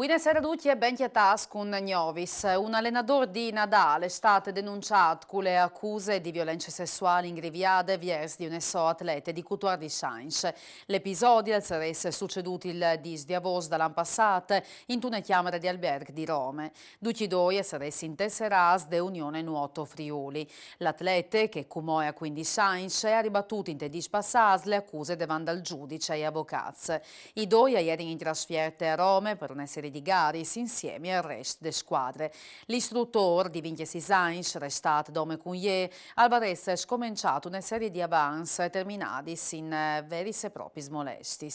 Buonasera a tutti e ben chiatas con Gnovis. Un allenatore di Nadal è stato denunciato con le accuse di violenze sessuali ingriviate verso di un suo atleta di 14 anni. L'episodio sarebbe succeduto il 10 di agosto dell'anno passato in una camera di albergo di Roma. Tutti e due sarebbero intesserati da Unione Nuoto Friuli. L'atleta, che come a 15 anni, ha ribattuto in 10 passati le accuse davanti al giudice e avvocati. I due ieri in trasferta a Roma per una serie di gare insieme al resto delle squadre. L'istruttore di 26 anni, restato Dome Cuglie, Alvarez ha scominciato una serie di avanzi terminati in veri e propri molesti.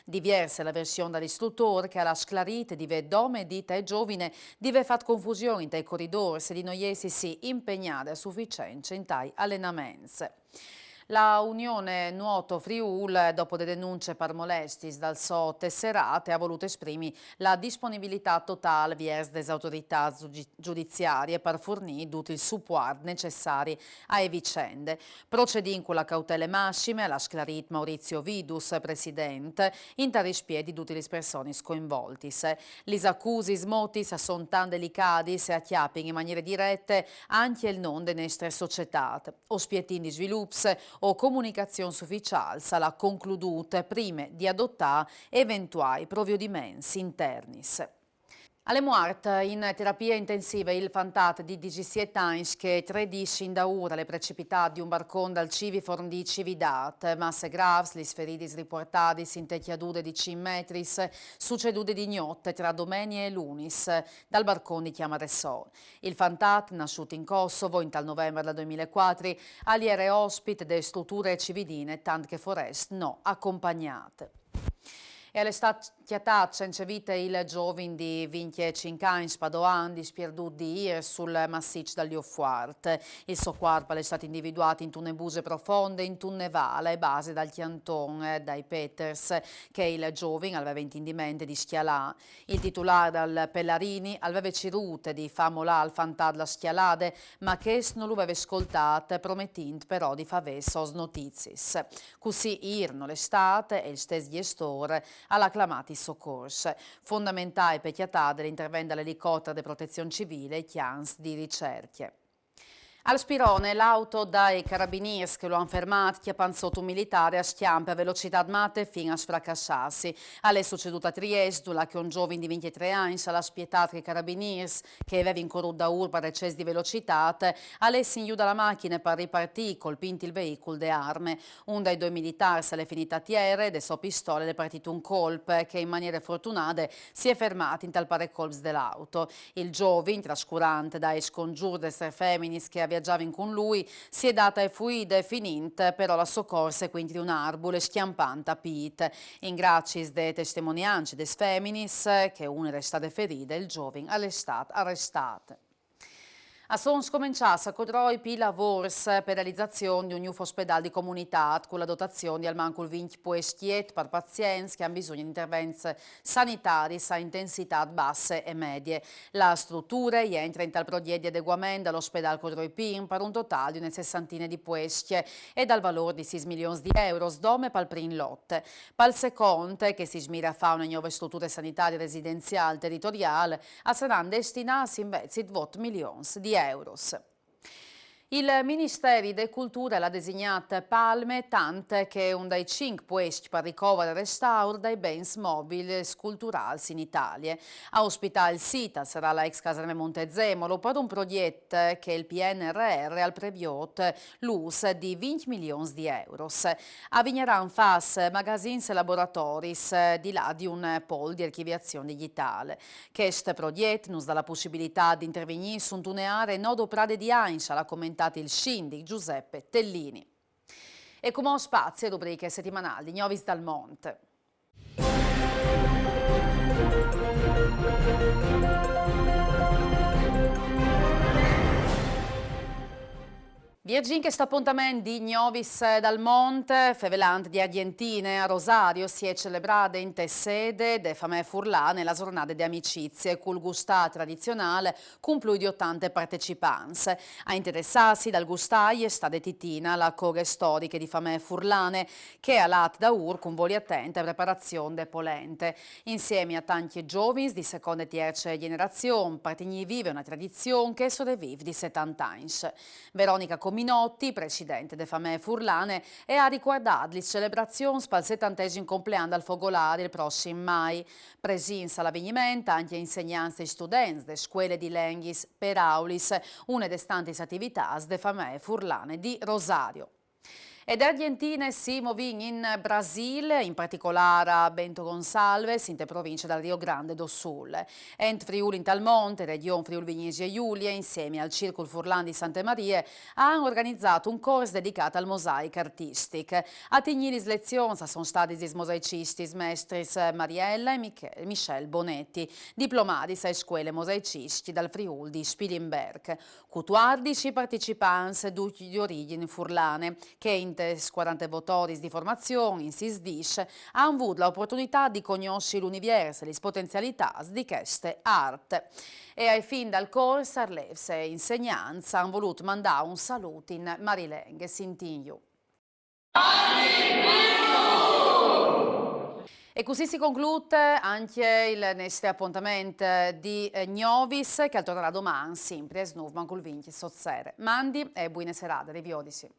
Diversa è la versione dell'istruttore che ha sclarito di Dome di te giovine di aver fatto confusione in te corridori se di noiesi si impegnate a sufficienza in tai allenamenti. La Unione Nuoto Friul, dopo le denunce per molestis dal suo tesserate, ha voluto esprimere la disponibilità totale verso le autorità giudiziarie per fornire tutto il supporto necessario alle vicende. Procedì con la cautela massima, alla sclarit Maurizio Vidus, presidente, in tarispie di tutte le persone coinvolte. Le accuse smotis sono tan delicati se acchiapping in maniera diretta anche il non delle nostre società. Ospietin di sviluppi o comunicazione ufficiale sarà concluduta prima di adottare eventuali provvedimenti interni. Alle morte in terapia intensiva il fantato di 17 anni che 13 in daura le precipità di un barcone dal Civi Forn di Cividat, masse graves, gli feriti riportati in tecchiadude di 5 metri, succedute di notte tra domenica e lunis, dal barcone di Chiamaressò. Il fantato, nasciuto in Kosovo in tal novembre del 2004, aliere ospite delle strutture cividine, tant che forest no accompagnate. E all'estate chiataccia in vita il giovane di 25 anni Spadoan disperdut di ieri sul massiccio dagli Offuart. Il suo corpo è stato individuato in tunne buse profonde in tunne vale base dal Chianton dai Peters che il giovane aveva intendimento di schialà. Il titolare dal Pellarini aveva cirute di famolà al fantad la schialade ma che non lo aveva ascoltato promettendo però di fare sos notizie. Così irno l'estate e il stesso gestore alla acclamati soccorsi. Fondamentale per chiatare l'intervento dell'elicottero di protezione civile e chians di ricerche. Al Spirone l'auto dai carabinieri che lo hanno fermato chiappando sotto un militare a schiampe a velocità armate fino a sfracassarsi. Alle succeduta a Trieste, là che un giovane di 23 anni alla spietato che i carabinieri che aveva incorruto da urba per eccesso di velocità alle si ingiù dalla macchina per ripartire colpendo il veicolo de arme. Un dei due militari se l'è finita a tiere e sua pistola è partito un colpo che in maniera fortunata si è fermato in tal pare colps dell'auto. Il giovane, trascurante dai scongiuri del feminis che viaggiavano con lui, si è data e fuide finint, però la soccorsa quindi di un arbole schiampante a pit. In grazie de testimonianze des feminis, che una è stata ferita, il giovane è stato arrestato. A son scominciato a codroi i lavori per realizzazione di un nuovo ospedale di comunità con la dotazione di almeno 20 posti per pazienti che hanno bisogno di interventi sanitari a intensità basse e medie. La struttura entra in tal progetto di adeguamento all'ospedale Codroi Pin per un totale di una sessantina di posti e dal valore di 6 milioni di euro dome per il primo lot. Per il secondo, che si smira a fare una nuova struttura sanitaria residenziale territoriale, saranno destinati invece 20 milioni di euros. Il Ministero della Cultura l'ha designato Palme, tante che un dei 5 posti per ricovero e restauro dei beni mobili culturali in Italia. A ospitare il sito sarà la ex caserma Montezemolo per un progetto che il PNRR ha previsto l'uso di 20 milioni di euro. A Vigneran fas magazines e laboratori di là di un polo di archiviazione digitale. Questo progetto nos dà la possibilità di intervenire su un'area nodo Prade di Ains alla commentato il scindic Giuseppe Tellini. E come spazio rubriche settimanali di Gnovis dal Monte. Virgin che sta appuntamento di Novis dal Monte, Fevelant di Argentine a Rosario si è celebrata in te sede de famè Furlane la giornata di amicizie col gustà tradizionale con più di 80 partecipanti. A interessarsi dal gustai è stata Titina, la core storiche di famè Furlane che ha lat da con voli attente a preparazione de polente. Insieme a tanti giovani di seconda e terza generazione, partigni vive una tradizione che sopravvive di 70 anni. Veronica Minotti, presidente de famè Furlane, e ha riguardato le celebrazioni per il 70° compleanno al Fogolare il prossimo mai. Presenza all'avvenimento anche insegnanti e studenti delle scuole di Lenghis per Aulis, una delle tanti attività de famè Furlane di Rosario. Ed Argentina si muove in Brasile, in particolare a Bento Gonçalves, in te provincia del Rio Grande do Sul. Ent Friuli in Talmonte, regione Friuli Venezia Giulia, insieme al Circolo Furlan di Sante Marie, hanno organizzato un corso dedicato al mosaico artistico. A tegnire lezioni sono stati i mosaicisti mestris Mariella e Michel Bonetti, diplomati alle scuole mosaicisti dal Friuli di Spilimberg. 14 partecipanti di origine furlane, che in 40 votori di formazione in SISDISH hanno avuto l'opportunità di conoscere l'universo e le potenzialità di queste arte. E ai fin dal corso, Arlevs e insegnanza hanno voluto mandare un saluto in Marilenghe Sintigno. E così si conclude anche il nostro appuntamento di Novis, che tornerà domani, sempre a Snuvman col 20 Sozzere. Mandi e buone serate, riviodisi.